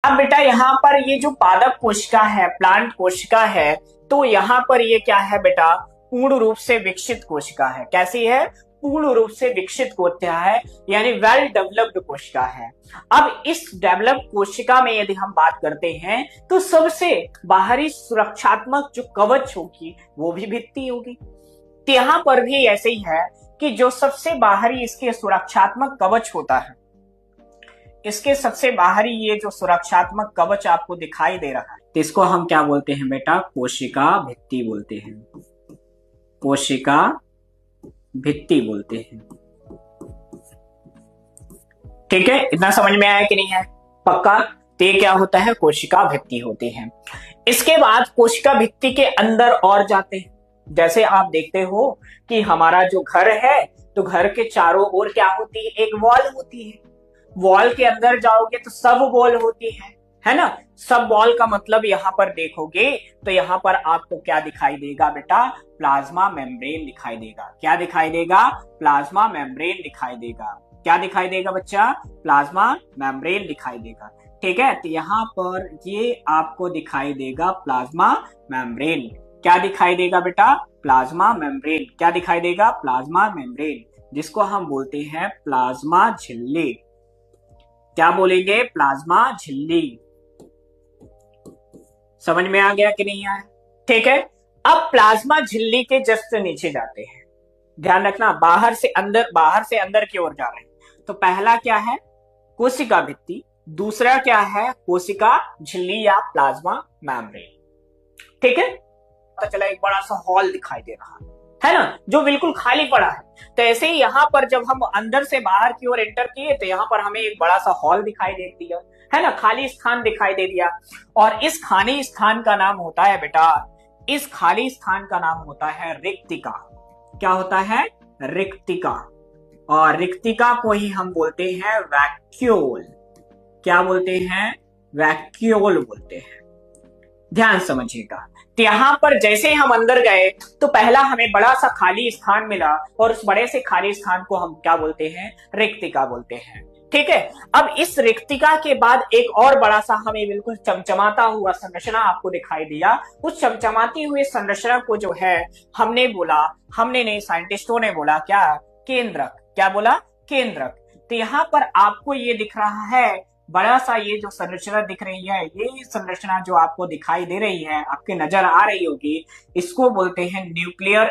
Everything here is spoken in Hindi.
अब बेटा यहाँ पर ये जो पादप कोशिका है, प्लांट कोशिका है, तो यहाँ पर ये क्या है बेटा, पूर्ण रूप से विकसित कोशिका है। कैसी है? पूर्ण रूप से विकसित कोशिका है, यानी वेल डेवलप्ड कोशिका है। अब इस डेवलप्ड कोशिका में यदि हम बात करते हैं तो सबसे बाहरी सुरक्षात्मक जो कवच होगी वो भी भित्ति होगी। तो यहाँ पर भी ऐसे ही है कि जो सबसे बाहरी इसके सुरक्षात्मक कवच होता है, इसके सबसे बाहरी ये जो सुरक्षात्मक कवच आपको दिखाई दे रहा है, तो इसको हम क्या बोलते हैं बेटा, कोशिका भित्ति बोलते हैं। कोशिका भित्ति बोलते हैं। ठीक है, इतना समझ में आया कि नहीं है? पक्का? ते क्या होता है? कोशिका भित्ति होती है। इसके बाद कोशिका भित्ति के अंदर और जाते हैं। जैसे आप देखते हो कि हमारा जो घर है, तो घर के चारों ओर क्या होती है? एक वॉल होती है। वॉल के अंदर जाओगे तो सब वॉल होती है ना? सब वॉल का मतलब यहाँ पर देखोगे तो यहाँ पर आपको क्या दिखाई देगा बेटा? प्लाज्मा मेम्ब्रेन दिखाई देगा। क्या दिखाई देगा? प्लाज्मा मेम्ब्रेन दिखाई देगा। क्या दिखाई देगा बच्चा? प्लाज्मा मेम्ब्रेन दिखाई देगा। ठीक है, तो यहाँ पर ये आपको दिखाई देगा प्लाज्मा मेम्ब्रेन। क्या दिखाई देगा बेटा? Plasma membrane. क्या दिखाई देगा? प्लाज्मा मेम्ब्रेन, जिसको हम बोलते हैं प्लाज्मा झिल्ली। क्या बोलेंगे? प्लाज्मा झिल्ली। समझ में आ गया कि नहीं आया? ठीक है, अब प्लाज्मा झिल्ली के जस्ट नीचे जाते हैं। ध्यान रखना, बाहर से अंदर की ओर जा रहे हैं। तो पहला क्या है? कोशिका भित्ति। दूसरा क्या है? कोशिका झिल्ली या प्लाज्मा मेम्ब्रेन। ठीक है, पता चला एक बड़ा सा हॉल दिखाई दे रहा है ना, जो बिल्कुल खाली पड़ा है। तो ऐसे ही यहाँ पर जब हम अंदर से बाहर की ओर एंटर किए तो यहाँ पर हमें एक बड़ा सा हॉल दिखाई दे दिया, है ना, खाली स्थान दिखाई दे दिया। और इस खाली स्थान का नाम होता है बेटा, इस खाली स्थान का नाम होता है रिक्तिका। क्या होता है? रिक्तिका। और रिक्तिका को ही हम बोलते हैं वैक्यूल। क्या बोलते हैं? वैक्यूल बोलते हैं। ध्यान समझिएगा। तो यहाँ पर जैसे हम अंदर गए तो पहला हमें बड़ा सा खाली स्थान मिला, और उस बड़े से खाली स्थान को हम क्या बोलते हैं? रिक्तिका बोलते हैं। ठीक है, अब इस रिक्तिका के बाद एक और बड़ा सा हमें बिल्कुल चमचमाता हुआ संरचना आपको दिखाई दिया। उस चमचमाती हुई संरचना को जो है हमने नहीं, साइंटिस्टों ने बोला क्या? केंद्रक। क्या बोला? केंद्रक। तो यहाँ पर आपको ये दिख रहा है बड़ा सा, ये जो संरचना दिख रही है, ये संरचना जो आपको दिखाई दे रही है, आपके नजर आ रही होगी, इसको बोलते हैं न्यूक्लियर